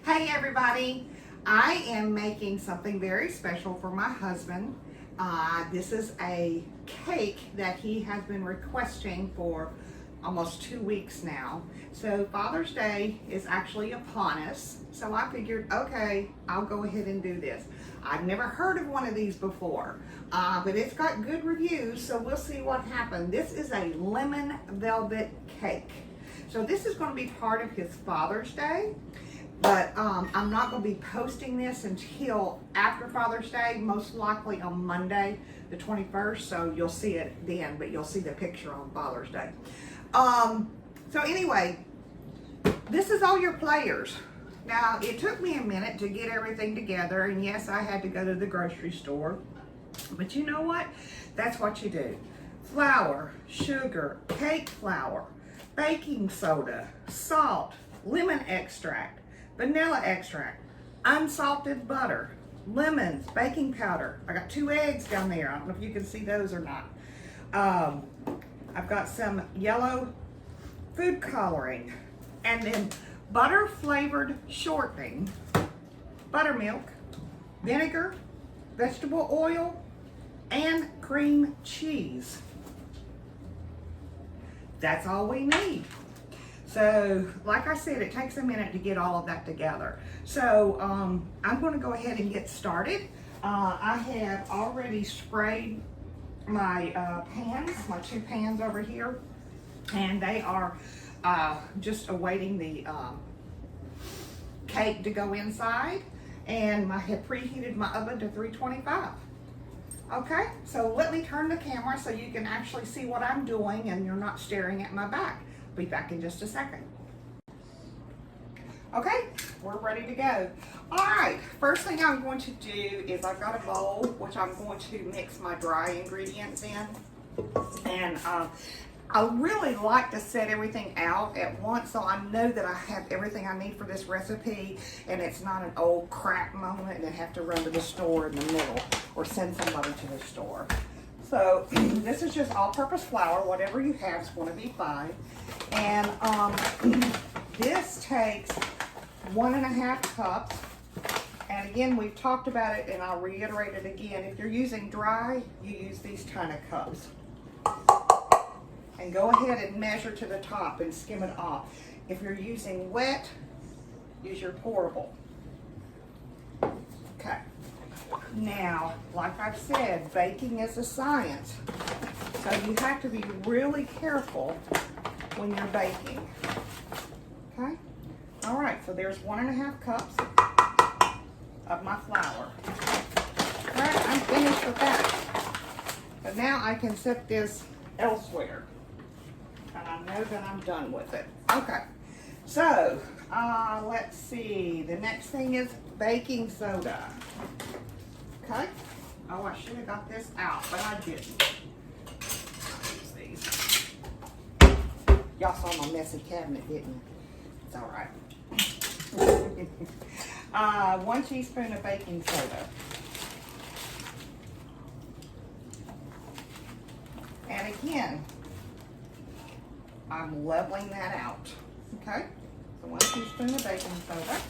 Hey everybody, I am making something very special for my husband. This is a cake that he has been requesting for almost 2 weeks now. So Father's Day is actually upon us. So I figured, okay, I'll go ahead and do this. I've never heard of one of these before, but it's got good reviews, so we'll see what happens. This is a lemon velvet cake. So this is going to be part of his Father's Day. But I'm not going to be posting this until after Father's Day, most likely on Monday, the 21st. So you'll see it then, but you'll see the picture on Father's Day. So anyway, this is all your players. Now, it took me a minute to get everything together. And yes, I had to go to the grocery store. But you know what? That's what you do. Flour, sugar, cake flour, baking soda, salt, lemon extract, vanilla extract, unsalted butter, lemons, baking powder. I got 2 eggs down there. I don't know if you can see those or not. I've got some yellow food coloring, and then butter flavored shortening, buttermilk, vinegar, vegetable oil, and cream cheese. That's all we need. So, like I said, it takes a minute to get all of that together. So, I'm going to go ahead and get started. I have already sprayed my pans, my 2 pans over here, and they are just awaiting the cake to go inside. And I have preheated my oven to 325. Okay, so let me turn the camera so you can actually see what I'm doing and you're not staring at my back. Be back in just a second. Okay, we're ready to go. All right, first thing I'm going to do is I've got a bowl which I'm going to mix my dry ingredients in. And I really like to set everything out at once so I know that I have everything I need for this recipe and it's not an old crap moment and have to run to the store in the middle or send somebody to the store. So this is just all-purpose flour. Whatever you have is going to be fine. And this takes 1.5 cups. And again, we've talked about it, and I'll reiterate it again. If you're using dry, you use these kind of cups. And go ahead and measure to the top and skim it off. If you're using wet, use your pourable. Okay. Now, like I've said, baking is a science. So you have to be really careful when you're baking. Okay? All right, so there's 1.5 cups of my flour. All right, I'm finished with that. But now I can set this elsewhere. And I know that I'm done with it. Okay, so let's see. The next thing is baking soda. Okay. Oh, I should have got this out, but I didn't. I'll use these. Y'all saw my messy cabinet, didn't you? It's all right. 1 teaspoon of baking soda. And again, I'm leveling that out. Okay. So 1 teaspoon of baking soda.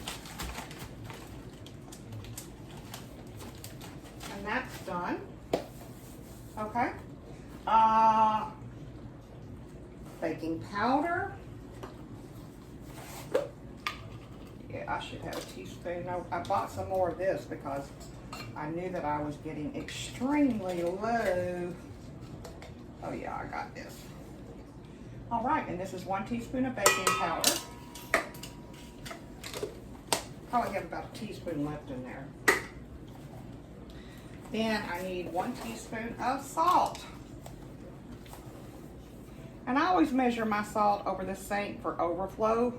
And that's done. Okay. Baking powder. Yeah, I should have a teaspoon. I bought some more of this because I knew that I was getting extremely low. Oh yeah, I got this. All right, and this is 1 teaspoon of baking powder. Probably have about a teaspoon left in there. Then I need 1 teaspoon of salt. And I always measure my salt over the sink for overflow,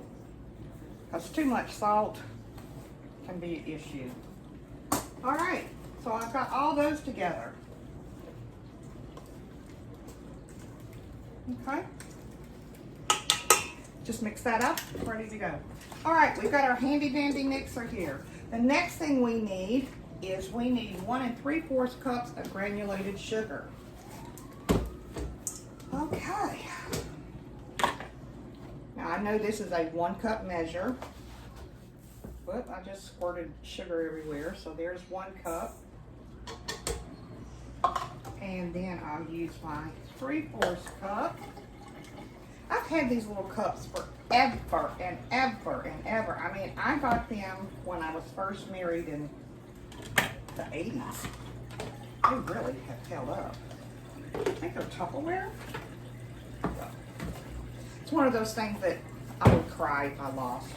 because too much salt can be an issue. All right, so I've got all those together. Okay. Just mix that up, ready to go. All right, we've got our handy dandy mixer here. The next thing we need is 1 3/4 cups of granulated sugar. Okay. Now I know this is a 1 cup measure. Whoop, I just squirted sugar everywhere. So there's 1 cup. And then I'll use my 3/4 cup. I've had these little cups forever and ever and ever. I mean, I got them when I was first married in the 80s. They really have held up. I think they're Tupperware. It's one of those things that I would cry if I lost.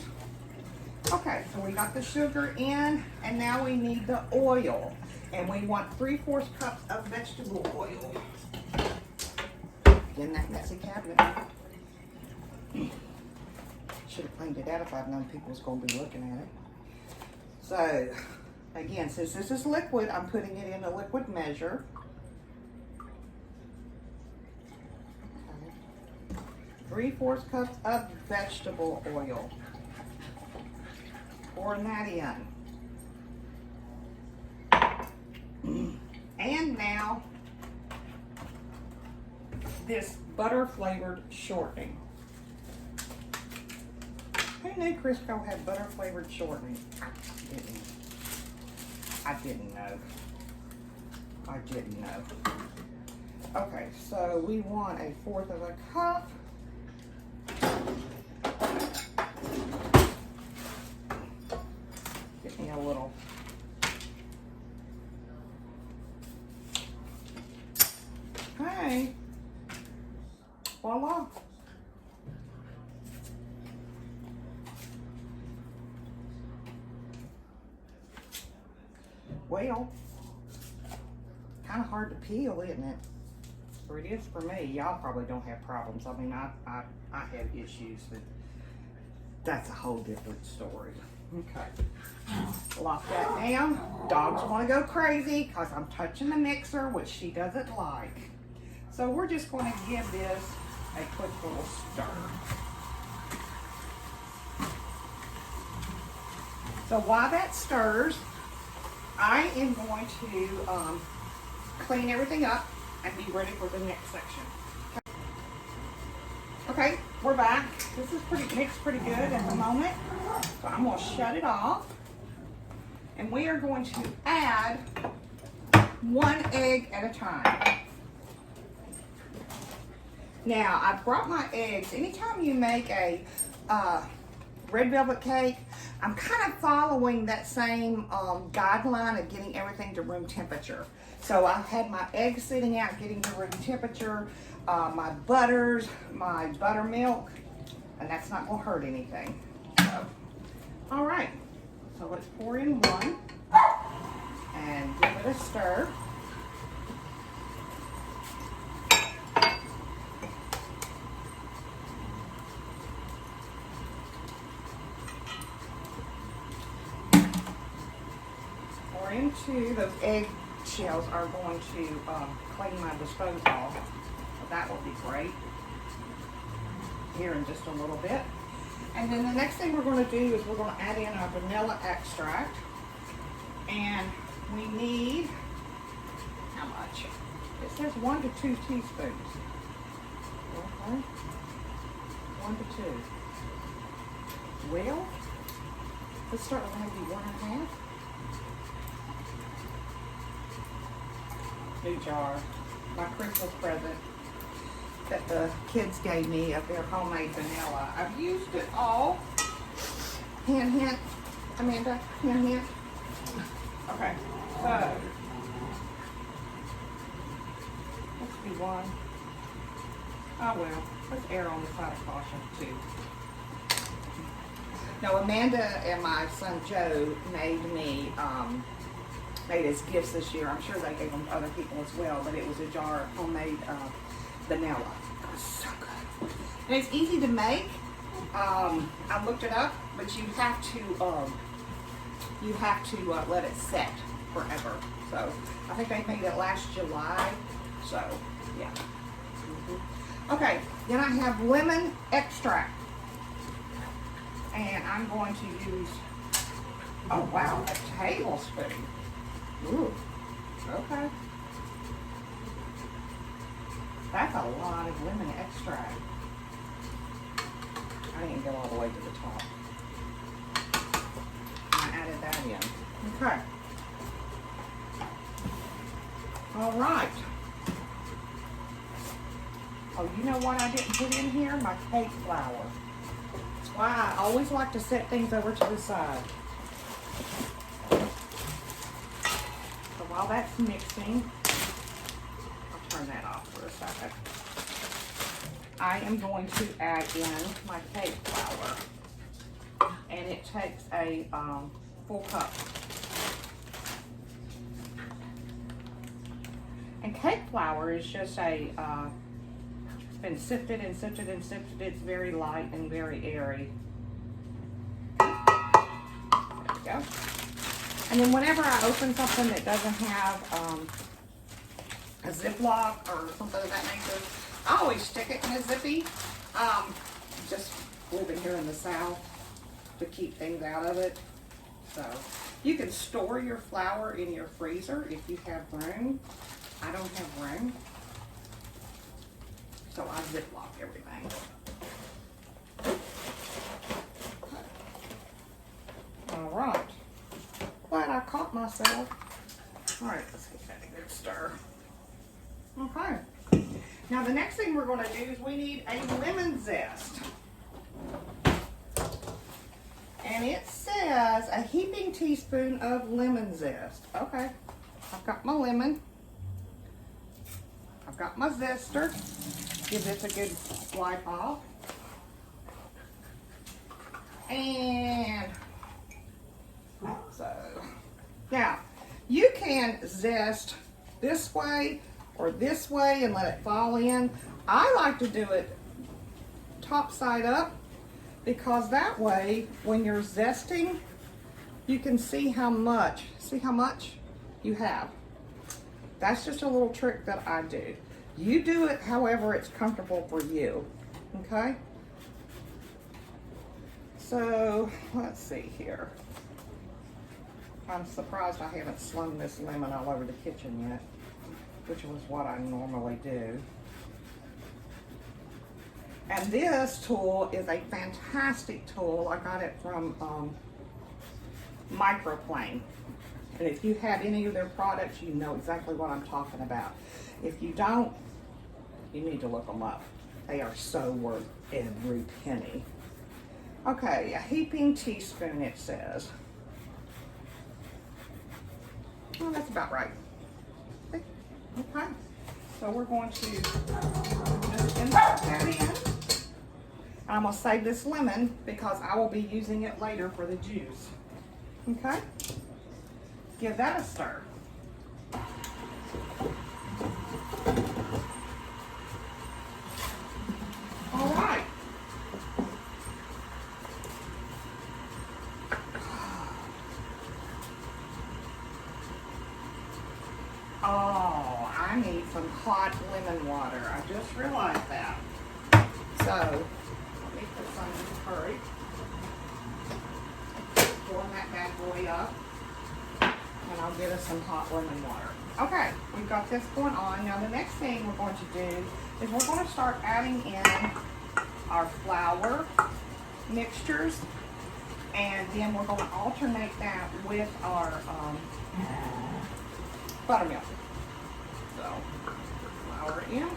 Okay, so we got the sugar in, and now we need the oil. And we want 3/4 cups of vegetable oil. In that messy cabinet. Should have cleaned it out if I'd known people was going to be looking at it. So, again, since this is liquid, I'm putting it in a liquid measure. Okay. 3/4 cups of vegetable oil. Pouring that in. And now, this butter flavored shortening. Who knew Crisco had butter flavored shortening? I didn't know. I didn't know. Okay, so we want 1/4 of a cup. Get me a little. Okay. Voila. Well, kind of hard to peel, isn't it? Or it is for me. Y'all probably don't have problems. I mean, I have issues, but that's a whole different story. Okay. Lock that down. Dogs want to go crazy because I'm touching the mixer, which she doesn't like. So we're just going to give this a quick little stir. So while that stirs, I am going to clean everything up and be ready for the next section. Okay, we're back. This is mixed pretty good at the moment. So I'm going to shut it off. And we are going to add 1 egg at a time. Now, I brought my eggs. Anytime you make a red velvet cake, I'm kind of following that same guideline of getting everything to room temperature. So I've had my eggs sitting out getting to room temperature, my butters, my buttermilk, and that's not going to hurt anything. So, all right, so let's pour in 1 and give it a stir. Into those egg shells are going to clean my disposal. So that will be great here in just a little bit. And then the next thing we're going to do is we're going to add in our vanilla extract. And we need, how much? It says 1 to 2 teaspoons. Okay. 1 to 2. Well, let's start with maybe 1 1/2. New jar, my Christmas present that the kids gave me of their homemade vanilla. I've used it all. Hint, hint. Amanda, hint, hint. Okay, so let's do 1. Oh well, let's err on the side of caution too. Now Amanda and my son Joe made me as gifts this year. I'm sure they gave them to other people as well, but it was a jar of homemade vanilla. It was so good. And it's easy to make. I looked it up, but you have to let it set forever. So I think they made it last July. So yeah. Okay, then I have lemon extract. And I'm going to use, oh wow, a tablespoon. Ooh, okay. That's a lot of lemon extract. I didn't go all the way to the top. right. Oh, you know what I didn't put in here? My cake flour. That's why I always like to set things over to the side. So while that's mixing, I'll turn that off for a second. I am going to add in my cake flour. And it takes a full cup. And cake flour is just a, it's been sifted and sifted and sifted. It's very light and very airy. There we go. And then whenever I open something that doesn't have a Ziploc or something of that nature, I always stick it in a zippy. Just living here in the South to keep things out of it. So you can store your flour in your freezer if you have room. I don't have room, so I Ziploc everything. All right, glad I caught myself. All right, let's get that a good stir. Okay, now the next thing we're going to do is we need a lemon zest. And it says a heaping teaspoon of lemon zest. Okay, I've got my lemon. I've got my zester. Give this a good wipe off. And so, now you can zest this way or this way and let it fall in. I like to do it top side up, because that way when you're zesting you can see how much you have. That's just a little trick that I do. You do it however it's comfortable for you. Okay, so let's see here. I'm surprised I haven't slung this lemon all over the kitchen yet, which was what I normally do. And this tool is a fantastic tool. I got it from Microplane. And if you have any of their products, you know exactly what I'm talking about. If you don't, you need to look them up. They are so worth every penny. Okay, a heaping teaspoon it says. Oh, that's about right. Okay, so we're going to just insert that in. I'm going to save this lemon because I will be using it later for the juice. Okay? Give that a stir. All right. Oh, I need some hot lemon water. I just realized that. So, put some in the curry. Filling that bad boy up. And I'll get us some hot lemon water. Okay, we've got this going on. Now the next thing we're going to do is we're going to start adding in our flour mixtures. And then we're going to alternate that with our buttermilk. So, flour in.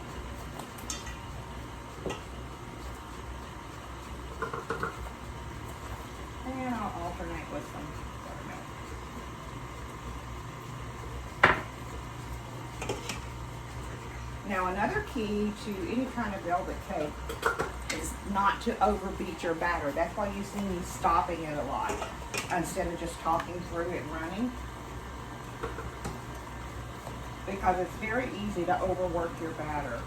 And I'll alternate with some buttermilk. Now another key to any kind of velvet cake is not to overbeat your batter. That's why you see me stopping it a lot instead of just talking through it and running. Because it's very easy to overwork your batter.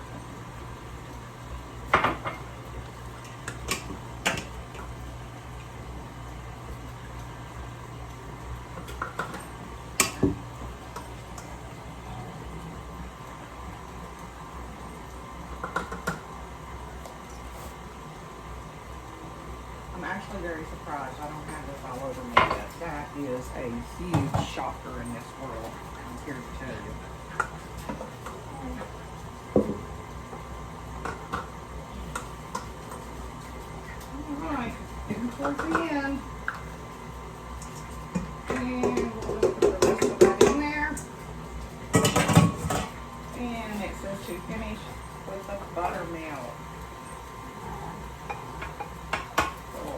I'm actually very surprised I don't have this all over me yet. That is a huge shocker in this world, I'm here to tell you. Alright, getting towards the end. And we'll just put the rest of that in there.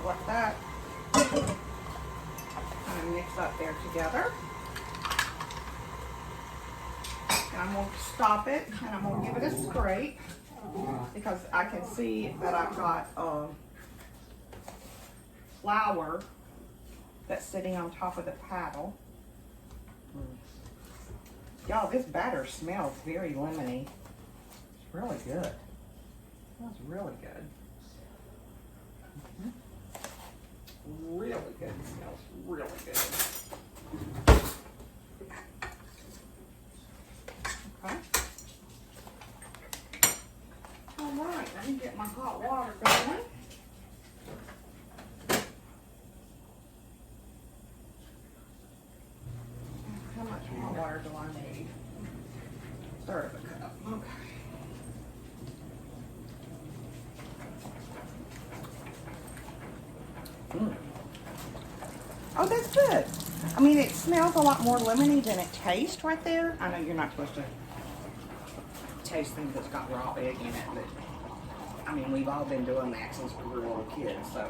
let that kind of mix up there together. And I'm going to stop it and I'm going to give it a scrape because I can see that I've got flour that's sitting on top of the paddle. Y'all, this batter smells very lemony. It's really good. It smells really good. Really good. It smells really good. Okay. All right, let me get my hot water going. How much hot water do I need? 1/3 of a cup. Okay. Oh, that's good. I mean, it smells a lot more lemony than it tastes right there. I know you're not supposed to taste things that's got raw egg in it, but I mean, we've all been doing that since we were little kids, so,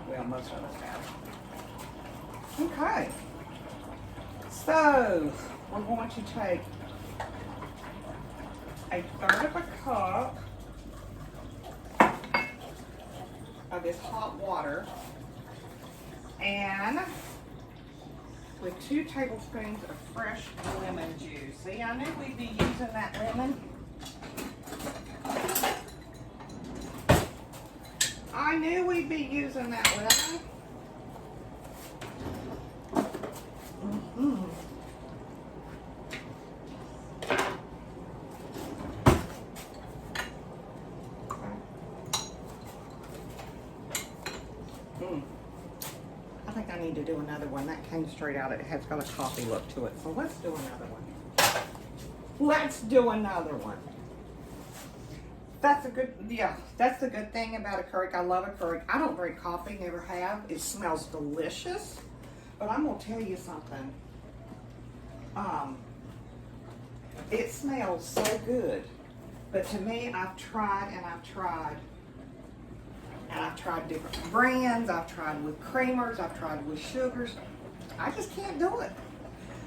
well, most of us have. Okay. So, we're going to take 1/3 of a cup of this hot water and with 2 tablespoons of fresh lemon juice. See, I knew we'd be using that lemon. I knew we'd be using that lemon. I think I need to do another one. That came straight out. It has got a coffee look to it. So let's do another one. Let's do another one. That's a good, yeah, that's the good thing about a Keurig. I love a Keurig. I don't drink coffee, never have. It smells delicious. But I'm going to tell you something. It smells so good. But to me, I've tried and I've tried. And I've tried different brands. I've tried with creamers. I've tried with sugars. I just can't do it.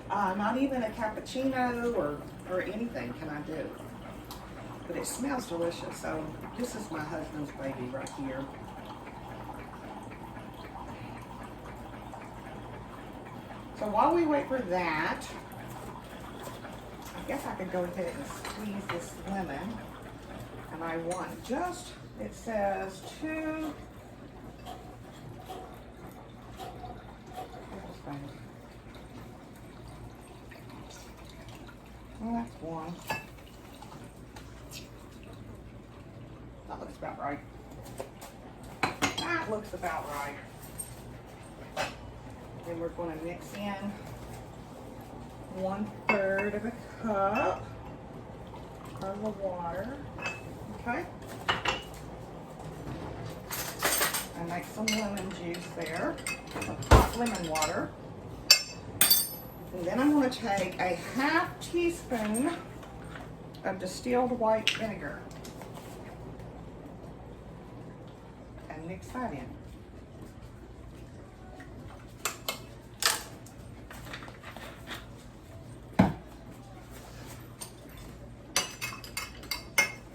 Not even a cappuccino or anything can I do. But it smells delicious. So this is my husband's baby right here. So while we wait for that, I guess I could go ahead and squeeze this lemon. And I want just, it says 2 tablespoons. Well, that's 1. That looks about right. That looks about right. Then we're going to mix in 1/3 of a cup of the water. Okay. And make some lemon juice there, hot lemon water. And then I'm going to take a 1/2 teaspoon of distilled white vinegar and mix that in.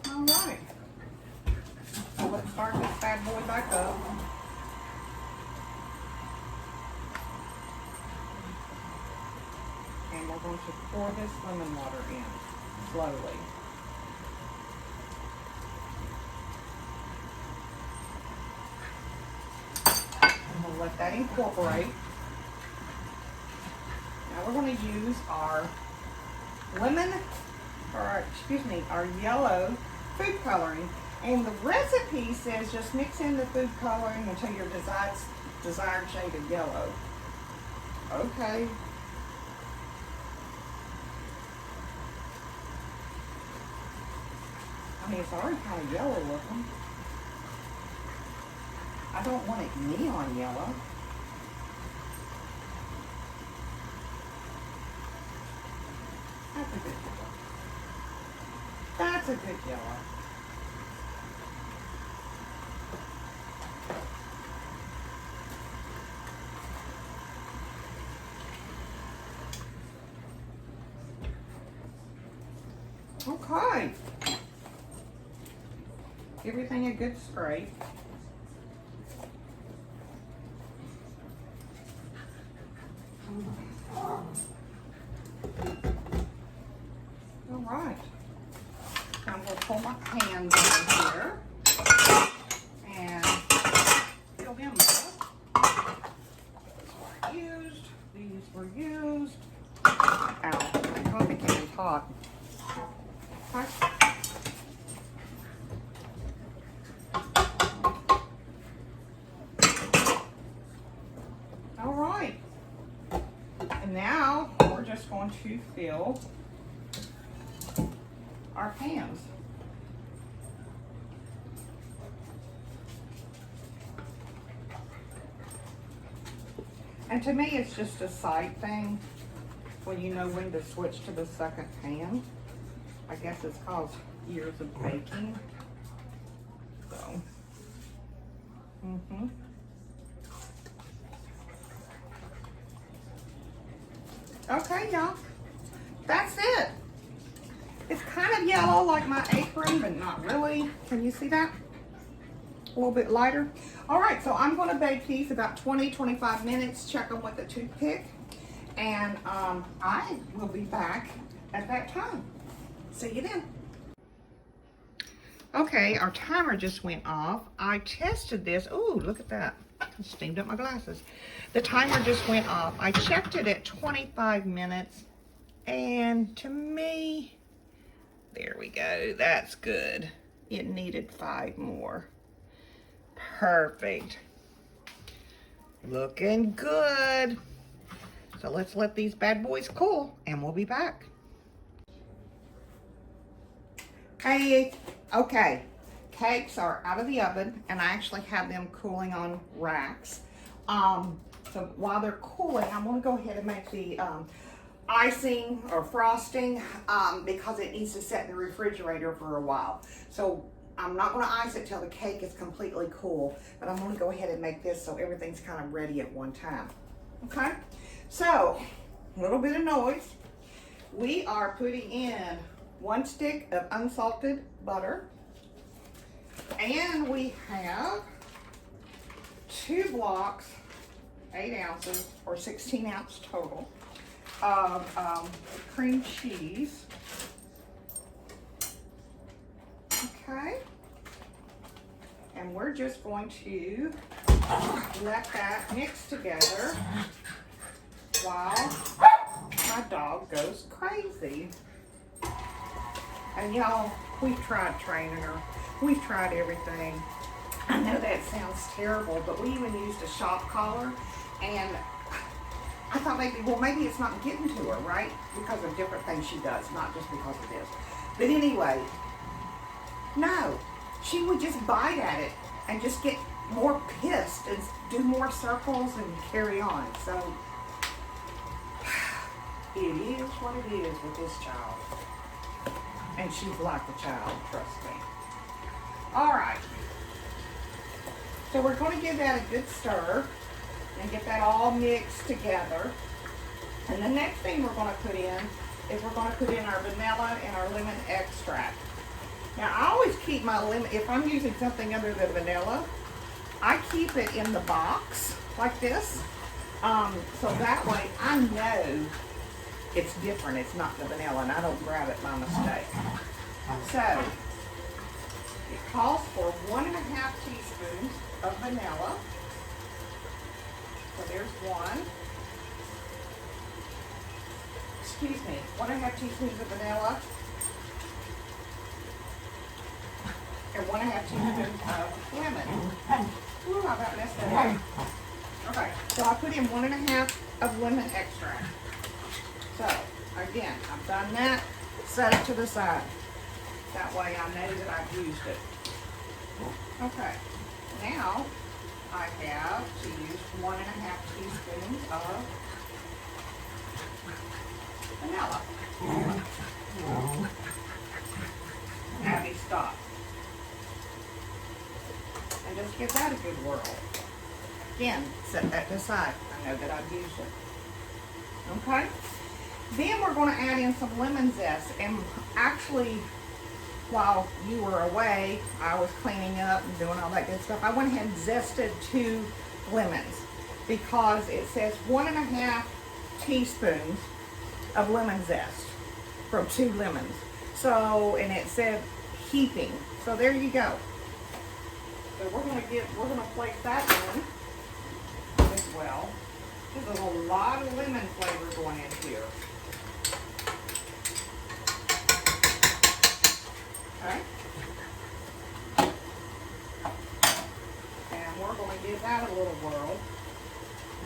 All right. So let's start this bad boy back up. And we're going to pour this lemon water in slowly. And we'll let that incorporate. Now we're going to use our our yellow food coloring. And the recipe says just mix in the food coloring until your desired shade of yellow. Okay. I mean, it's already kind of yellow looking. I don't want it neon yellow. That's a good yellow. That's a good yellow. Okay. Everything a good scrape. All right. I'm going to pull my pans in here and fill them up. These were used. Ow, my coffee can is hot. Okay. All right. And now we're just going to fill our pans. And to me, it's just a side thing when you know when to switch to the second pan. I guess it's caused years of baking. So, Okay, y'all. That's it. It's kind of yellow like my apron, but not really. Can you see that? A little bit lighter. All right, so I'm going to bake these about 20-25 minutes. Check them with a toothpick. And I will be back at that time. See you then. Okay, our timer just went off. I tested this. Ooh, look at that. I steamed up my glasses. The timer just went off. I checked it at 25 minutes. And to me, there we go. That's good. It needed 5 more. Perfect. Looking good. So let's let these bad boys cool and we'll be back. Hey, okay. Cakes are out of the oven and I actually have them cooling on racks. So while they're cooling, I'm going to go ahead and make the icing or frosting because it needs to set in the refrigerator for a while. So I'm not going to ice it till the cake is completely cool, but I'm going to go ahead and make this so everything's kind of ready at one time. Okay, so a little bit of noise. We are putting in 1 stick of unsalted butter, and we have 2 blocks, 8 ounces or 16 ounce total of cream cheese. Okay, and we're just going to let that mix together while my dog goes crazy. And y'all, we've tried training her. We've tried everything. I know that sounds terrible, but we even used a shock collar, and I thought maybe it's not getting to her, right? Because of different things she does, not just because of this. But anyway, no, she would just bite at it and just get more pissed and do more circles and carry on. So it is what it is with this child. And she's like a child, trust me. All right. So we're going to give that a good stir and get that all mixed together. And the next thing we're going to put in is we're going to put in our vanilla and our lemon extract. Now, I always keep my lemon, if I'm using something other than vanilla, I keep it in the box like this. So that way I know it's different. It's not the vanilla, and I don't grab it by mistake. So it calls for 1.5 teaspoons of vanilla. So there's 1. Excuse me, 1.5 teaspoons of vanilla. And 1.5 teaspoons of lemon. Ooh, I about messed that up. Okay, so I put in 1.5 of lemon extract. So, again, I've done that, set it to the side. That way I know that I've used it. Okay, now I have to use 1.5 teaspoons of vanilla. Abby, stop. And just give that a good whirl. Again, set that to the side. I know that I've used it. Okay? Then we're going to add in some lemon zest. And actually, while you were away, I was cleaning up and doing all that good stuff. I went ahead and zested 2 lemons because it says 1.5 teaspoons of lemon zest from 2 lemons. So, and it said heaping. So there you go. So we're gonna place that in as well. There's a lot of lemon flavor going in here. Okay. And we're going to give that a little whirl.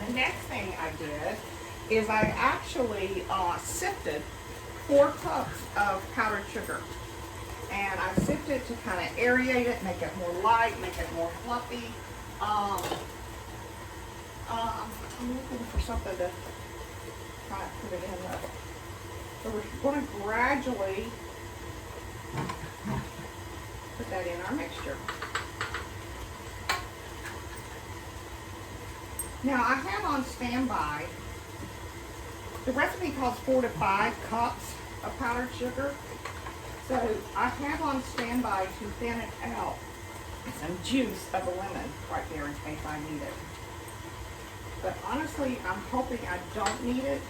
The next thing I did is I actually sifted 4 cups of powdered sugar. And I sifted to kind of aerate it, make it more light, make it more fluffy. I'm looking for something to kind of put it in there. So we're going to gradually put that in our mixture. Now I have on standby, the recipe calls 4 to 5 cups of powdered sugar. So I have on standby to thin it out some juice of a lemon right there in case I need it. But honestly, I'm hoping I don't need it.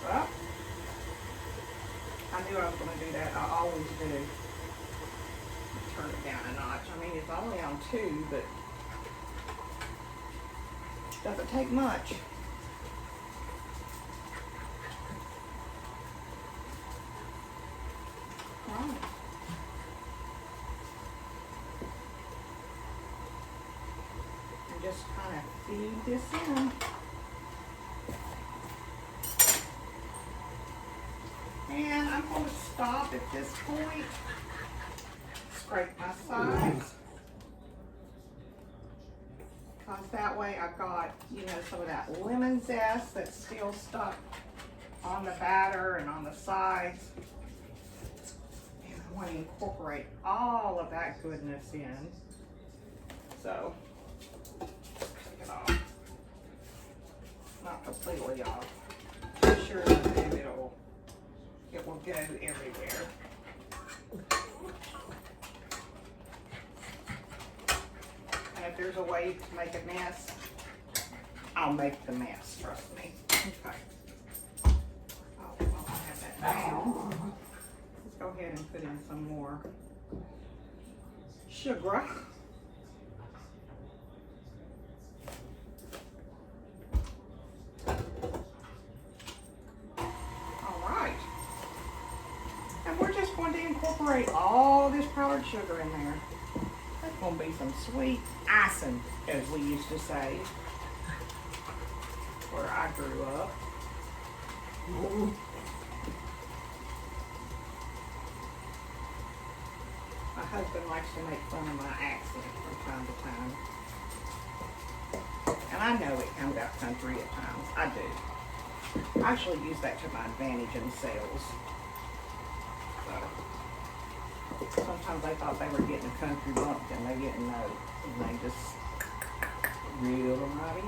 Well, I knew I was going to do that. I always do. Turn it down a notch. I mean, it's only on 2, but it doesn't take much. Right. And just kind of feed this in. And I'm going to stop at this point. Scrape my sides. Because that way I've got, you know, some of that lemon zest that's still stuck on the batter and on the sides. And I want to incorporate all of that goodness in. So, take it off. Not completely off. I'm sure it will go everywhere. And if there's a way to make a mess, I'll make the mess, trust me. Okay. Oh, while I have that down, let's go ahead and put in some more sugar. Incorporate all this powdered sugar in there. That's going to be some sweet icing, as we used to say, where I grew up. My husband likes to make fun of my accent from time to time. And I know it comes out country at times. I do. I actually use that to my advantage in sales. Sometimes they thought they were getting a country bumpkin, they didn't know, and they just reel them right in.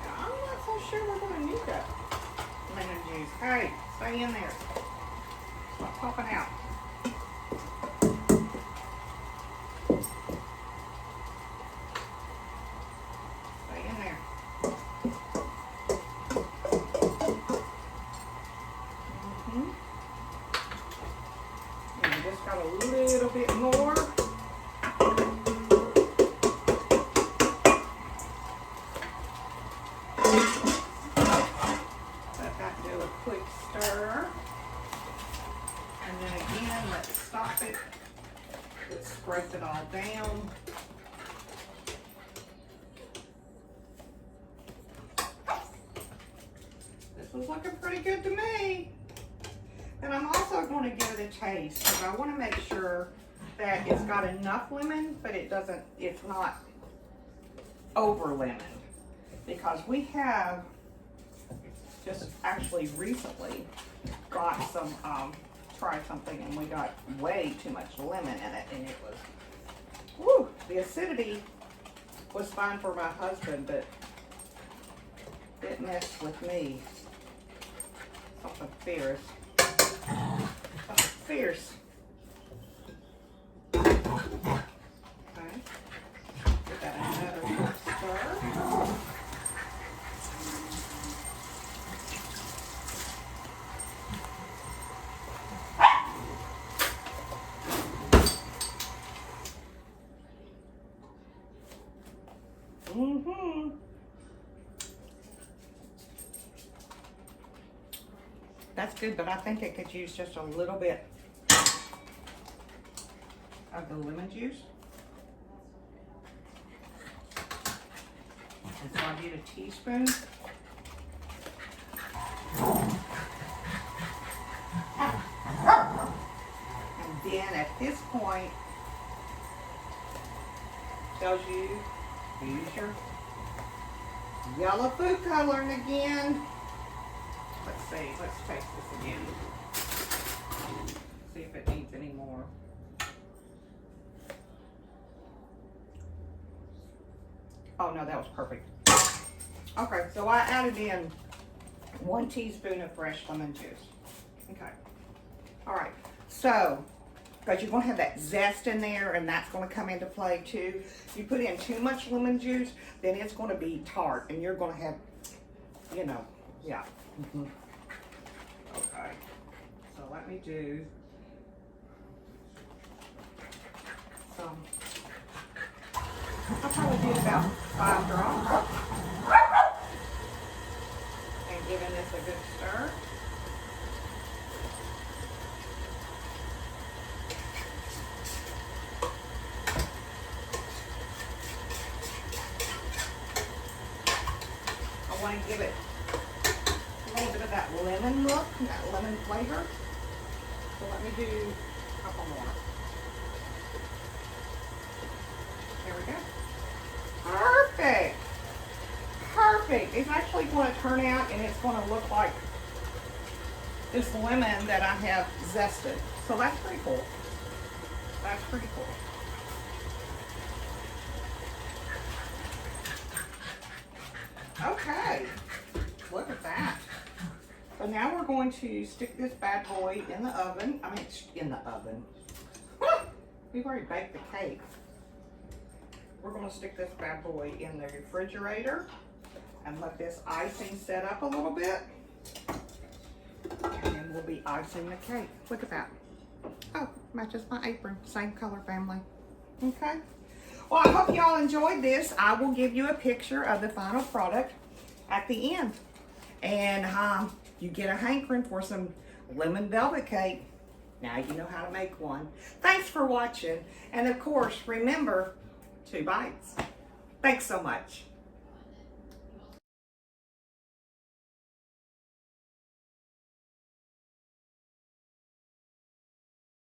Yeah, I'm not so sure we're going to need that lemon juice. Hey, stay in there. Stop popping out. Got a little bit more. Let that do a quick stir. And then again, let's stop it. Let's scrape it all down. This was looking pretty good to me. And I'm also going to give it a taste because I want to make sure that it's got enough lemon, but it's not over lemon. Because we have just actually recently got some tried something and we got way too much lemon in it, and it was, woo, the acidity was fine for my husband, but it messed with me. Something fierce. Something fierce. Okay. Give that another quick stir. That's good, but I think it could use just a little bit of the lemon juice. And so I need a teaspoon. And then at this point, tells you use your yellow food coloring again. Let's see, let's taste this again. See if it needs any more. Oh no, that was perfect. Okay, so I added in 1 teaspoon of fresh lemon juice. Okay, all right, so, because you're gonna have that zest in there and that's gonna come into play too. You put in too much lemon juice, then it's gonna be tart and you're gonna have, you know, yeah. Okay, so let me do some, I'll probably do about 5 drops and giving this a good stir. I want to give it a little bit of that lemon look, that lemon flavor. So let me do a couple more. There we go. Perfect. Perfect. It's actually going to turn out and it's going to look like this lemon that I have zested. So that's pretty cool. That's pretty cool. Okay. Look at that. So now we're going to stick this bad boy in the oven. I mean, in the oven. We've already baked the cake. We're going to stick this bad boy in the refrigerator and let this icing set up a little bit. And then we'll be icing the cake. Look at that. Oh, matches my apron. Same color family. Okay. Well, I hope y'all enjoyed this. I will give you a picture of the final product at the end. And you get a hankering for some lemon velvet cake. Now you know how to make one. Thanks for watching. And of course, remember, 2 bites. Thanks so much.